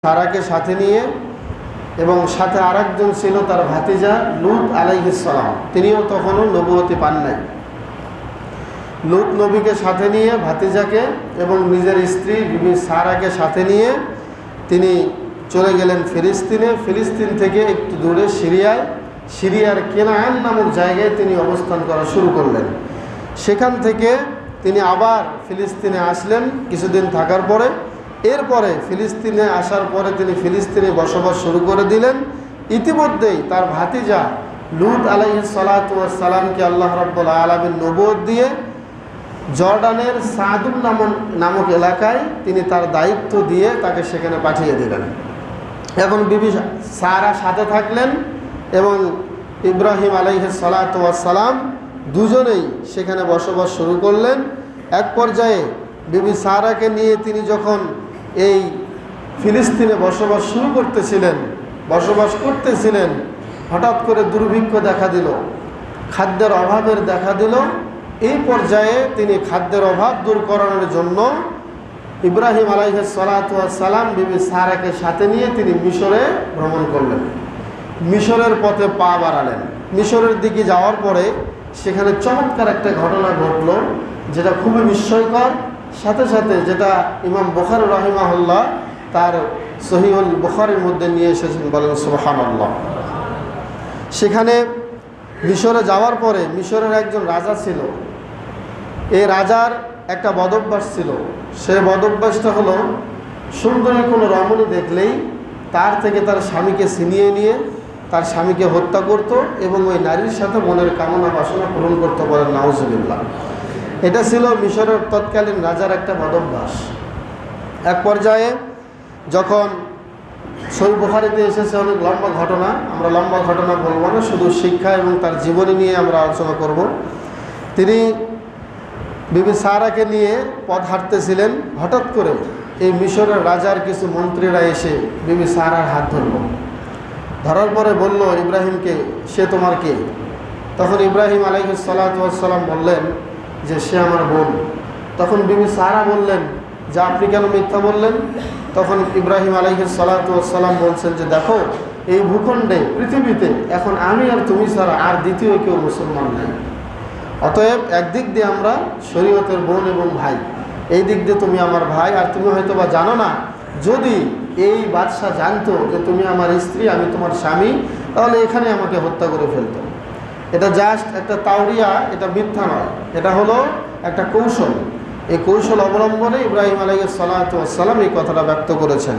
সারাকে সাথে নিয়ে এবং সাথে আরেকজন ছিল তার ভাতিজা লূত আলাইহিস সালাম। তিনিও তখনও নবুয়তি পান নাই। লূত নবীকে সাথে নিয়ে ভাতিজাকে এবং নিজের স্ত্রী বিবি সারাকে সাথে নিয়ে তিনি চলে গেলেন ফিলিস্তিনে। ফিলিস্তিন থেকে একটু দূরে সিরিয়ার কেনান নামক জায়গায় তিনি অবস্থান করা শুরু করলেন। সেখান থেকে তিনি আবার ফিলিস্তিনে আসলেন কিছুদিন থাকার পরে। এরপরে ফিলিস্তিনে আসার পরে তিনি ফিলিস্তিনে বসবাস শুরু করে দিলেন। ইতিমধ্যেই তার ভাতিজা লূত আলাইহিস সালাতু ওয়াস সালামকে আল্লাহ রাব্বুল আলামিন নবুয়ত দিয়ে জর্ডানের সাদুম নামক এলাকায় তিনি তার দায়িত্ব দিয়ে তাকে সেখানে পাঠিয়ে দিলেন। এখন বিবি সারা সাথে থাকলেন এবং ইব্রাহিম আলাইহিস সালাতু ওয়াস সালাম দুজনেই সেখানে বসবাস শুরু করলেন। এক পর্যায়ে বিবি সারাকে নিয়ে তিনি যখন এই ফিলিস্তিনে বসবাস করতেছিলেন হঠাৎ করে দুর্ভিক্ষ দেখা দিল, খাদ্যের অভাবের দেখা দিল। এই পর্যায়ে তিনি খাদ্যের অভাব দূর করানোর জন্য ইব্রাহিম আলাইহিস সালাতু ওয়াস সালাম বিবি সারাকে সাথে নিয়ে তিনি মিশরে ভ্রমণ করলেন। মিশরের পথে পা বাড়ালেন। মিশরের দিকে যাওয়ার পরে সেখানে চমৎকার একটা ঘটনা ঘটল, যেটা খুবই বিস্ময়কর। সাথে সাথে যেটা ইমাম বুখারী রাহিমাহুল্লাহ তার সহিহুল বুখারীর মধ্যে নিয়ে এসেছেন, বলেন সুবহানাল্লাহ। সেখানে মিশরে যাওয়ার পরে মিশরের একজন রাজা ছিল। এই রাজার একটা বদভ্যাস ছিল। সে বদভ্যাসটা হলো সুন্দরী কোনো রমণী দেখলেই তার থেকে তার স্বামীকে ছিনিয়ে নিয়ে তার স্বামীকে হত্যা করত এবং ওই নারীর সাথে মনের কামনা বাসনা পূরণ করতে, বলেন নাউজুবিল্লাহ। এটা ছিল মিশরের তৎকালীন রাজার একটা বদভ্যাস। এক পর্যায়ে যখন সহিহ বুখারীতে এসেছে অনেক লম্বা ঘটনা, আমরা লম্বা ঘটনা বলবো না, শুধু শিক্ষা এবং তার জীবনী নিয়ে আমরা আলোচনা করব। তিনি বিবি সারাকে নিয়ে পথ হাঁটতেছিলেন। হঠাৎ করে এই মিশরের রাজার কিছু মন্ত্রীরা এসে বিবি সারার হাত ধরার পরে বলল ইব্রাহিমকে, সে তোমার কে? তখন ইব্রাহিম আলাইহিস সালাতু ওয়াস সালাম বললেন যে সে আমার বোন। তখন বিবি সারা বললেন যে আপনি কেন মিথ্যা বললেন? তখন ইব্রাহিম আলাইহিস সালাতু ওয়াস সালাম বলছেন যে দেখো, এই ভূখণ্ডে পৃথিবীতে এখন আমি আর তুমি ছাড়া আর দ্বিতীয় কেউ মুসলমান নাই। অতএব একদিক দিয়ে আমরা শরীয়তের বোন এবং ভাই, এই দিক দিয়ে তুমি আমার ভাই। আর তুমি হয়তো বা জানো না, যদি এই বাদশাহ জানতো যে তুমি আমার স্ত্রী, আমি তোমার স্বামী, তাহলে এখানে আমাকে হত্যা করে ফেলতো। এটা জাস্ট একটা তাওরিয়া, এটা মিথ্যা নয়, এটা হলো একটা কৌশল। এই কৌশল অবলম্বনে ইব্রাহিম আলাইহিস সালাতু ওয়াস সালাম এই কথাটা ব্যক্ত করেছেন।